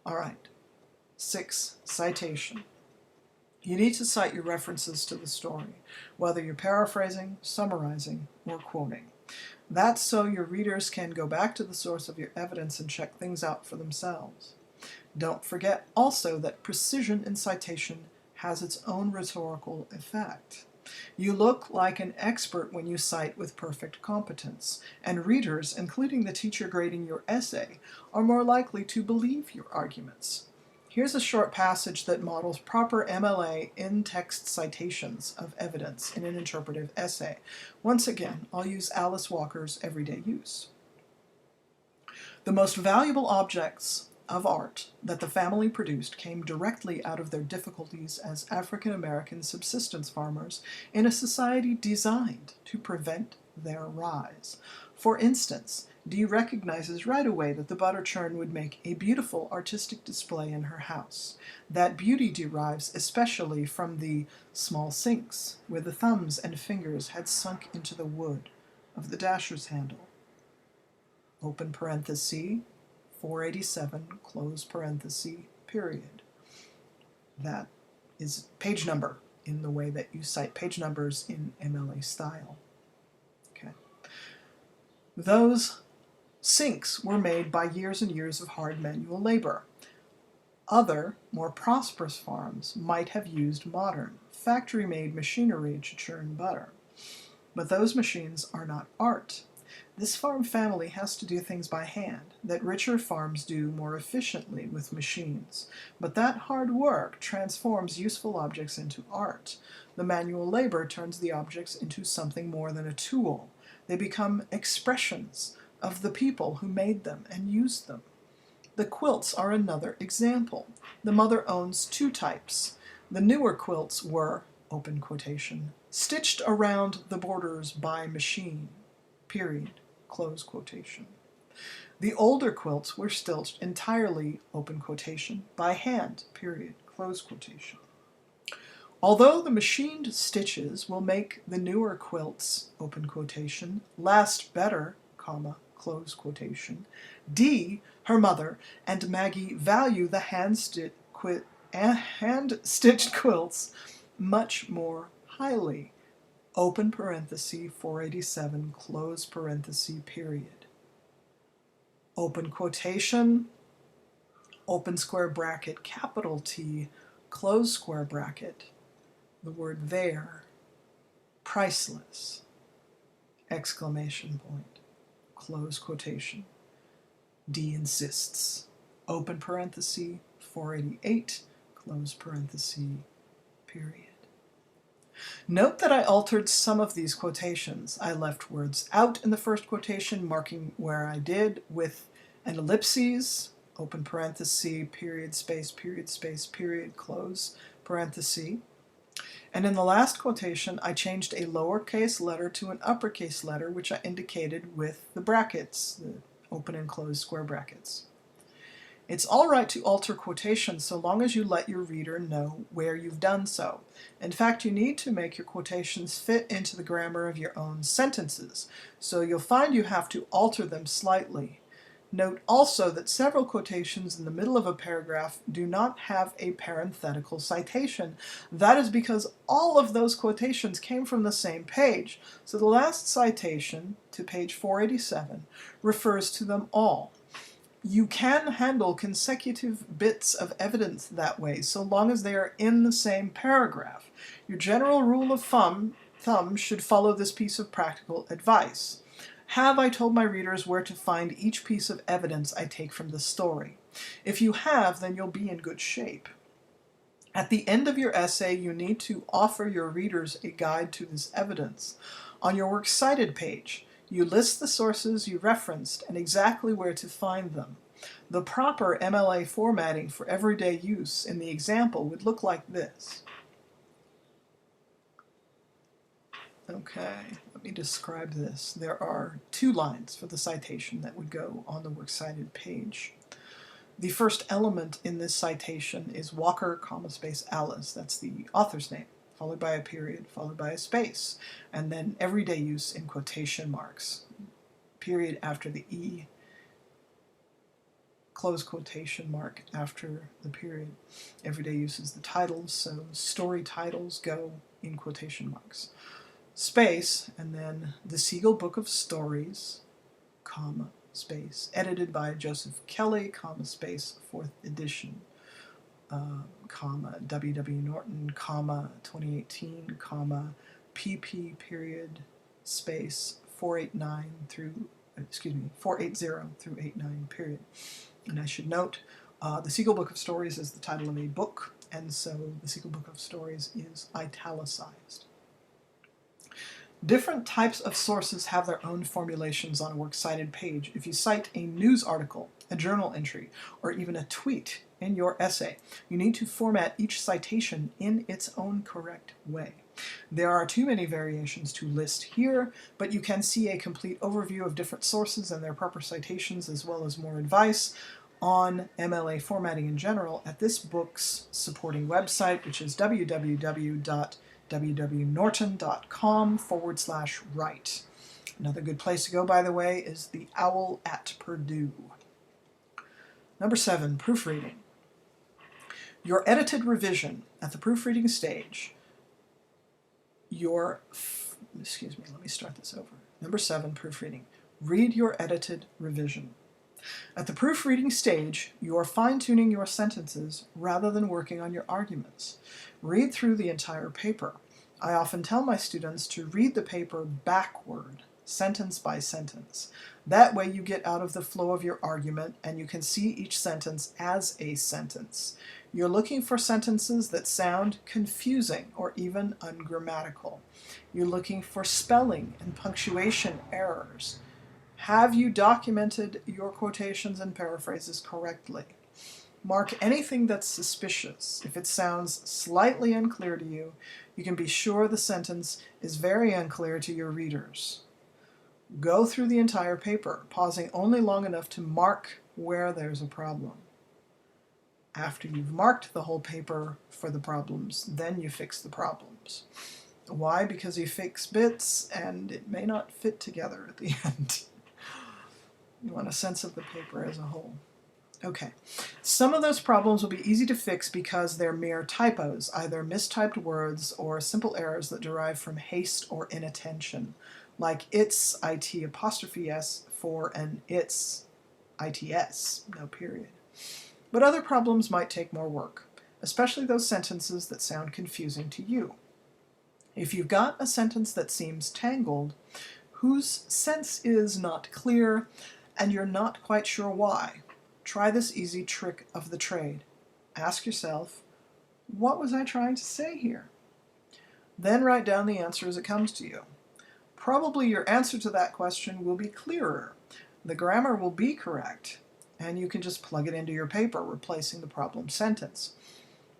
All right. 6. Citation. You need to cite your references to the story, whether you're paraphrasing, summarizing, or quoting. That's so your readers can go back to the source of your evidence and check things out for themselves. Don't forget also that precision in citation has its own rhetorical effect. You look like an expert when you cite with perfect competence, and readers, including the teacher grading your essay, are more likely to believe your arguments. Here's a short passage that models proper MLA in-text citations of evidence in an interpretive essay. Once again, I'll use Alice Walker's everyday use. The most valuable objects of art that the family produced came directly out of their difficulties as African American subsistence farmers in a society designed to prevent their rise. For instance, Dee recognizes right away that the butter churn would make a beautiful artistic display in her house. That beauty derives especially from the small sinks where the thumbs and fingers had sunk into the wood of the dasher's handle. Open parenthesis, 487, close parenthesis, period. That is page number in the way that you cite page numbers in MLA style. Okay. Those sinks were made by years and years of hard manual labor. Other, more prosperous farms might have used modern, factory-made machinery to churn butter. But those machines are not art. This farm family has to do things by hand that richer farms do more efficiently with machines. But that hard work transforms useful objects into art. The manual labor turns the objects into something more than a tool. They become expressions of the people who made them and used them. The quilts are another example. The mother owns 2 types. The newer quilts were, open quotation, stitched around the borders by machine, period, close quotation. The older quilts were stitched entirely, open quotation, by hand, period, close quotation. Although the machined stitches will make the newer quilts, open quotation, last better, comma, close quotation, Dee, her mother, and Maggie value the hand-stitched quilts much more highly. Open parenthesis, 487, close parenthesis, period. Open quotation, open square bracket, capital T, close square bracket. The word there, priceless, exclamation point, close quotation. Dee insists, open parenthesis, 488, close parenthesis, period. Note that I altered some of these quotations. I left words out in the first quotation, marking where I did with an ellipses, open parenthesis, period, space, period, close parenthesis. And in the last quotation, I changed a lowercase letter to an uppercase letter, which I indicated with the brackets, the open and close square brackets. It's all right to alter quotations so long as you let your reader know where you've done so. In fact, you need to make your quotations fit into the grammar of your own sentences, so you'll find you have to alter them slightly. Note also that several quotations in the middle of a paragraph do not have a parenthetical citation. That is because all of those quotations came from the same page, so the last citation, to page 487, refers to them all. You can handle consecutive bits of evidence that way, so long as they are in the same paragraph. Your general rule of thumb should follow this piece of practical advice. Have I told my readers where to find each piece of evidence I take from the story? If you have, then you'll be in good shape. At the end of your essay, you need to offer your readers a guide to this evidence. On your Works Cited page, you list the sources you referenced and exactly where to find them. The proper MLA formatting for everyday use in the example would look like this. Okay, let me describe this. There are 2 lines for the citation that would go on the Works Cited page. The first element in this citation is Walker, comma, space, Alice. That's the author's name, followed by a period, followed by a space, and then everyday use in quotation marks. Period after the E, close quotation mark after the period. Everyday use is the titles, so story titles go in quotation marks. Space, and then The Siegel Book of Stories, comma, space, edited by Joseph Kelly, comma, space, 4th edition, comma, W.W. Norton, comma, 2018, comma, PP period, space, 480 through 89 period. And I should note, The Siegel Book of Stories is the title of a book, and so The Siegel Book of Stories is italicized. Different types of sources have their own formulations on a works cited page. If you cite a news article, a journal entry, or even a tweet in your essay, you need to format each citation in its own correct way. There are too many variations to list here, but you can see a complete overview of different sources and their proper citations, as well as more advice on MLA formatting in general at this book's supporting website, which is www.wwnorton.com/write. Another good place to go, by the way, is the Owl at Purdue. Number 7, proofreading. Your edited revision at the proofreading stage. Number 7, proofreading. Read your edited revision. At the proofreading stage, you are fine-tuning your sentences rather than working on your arguments. Read through the entire paper. I often tell my students to read the paper backward, sentence by sentence. That way you get out of the flow of your argument and you can see each sentence as a sentence. You're looking for sentences that sound confusing or even ungrammatical. You're looking for spelling and punctuation errors. Have you documented your quotations and paraphrases correctly? Mark anything that's suspicious. If it sounds slightly unclear to you, you can be sure the sentence is very unclear to your readers. Go through the entire paper, pausing only long enough to mark where there's a problem. After you've marked the whole paper for the problems, then you fix the problems. Why? Because you fix bits and it may not fit together at the end. You want a sense of the paper as a whole. Okay, some of those problems will be easy to fix because they're mere typos, either mistyped words or simple errors that derive from haste or inattention, like its, it apostrophe s, for an its, its, no period. But other problems might take more work, especially those sentences that sound confusing to you. If you've got a sentence that seems tangled, whose sense is not clear, and you're not quite sure why, try this easy trick of the trade. Ask yourself, what was I trying to say here? Then write down the answer as it comes to you. Probably your answer to that question will be clearer. The grammar will be correct, and you can just plug it into your paper, replacing the problem sentence.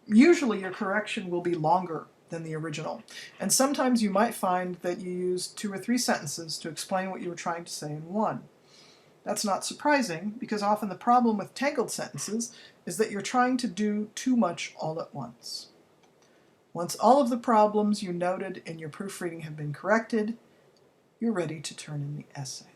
Usually your correction will be longer than the original, and sometimes you might find that you used 2 or 3 sentences to explain what you were trying to say in one. That's not surprising, because often the problem with tangled sentences is that you're trying to do too much all at once. Once all of the problems you noted in your proofreading have been corrected, you're ready to turn in the essay.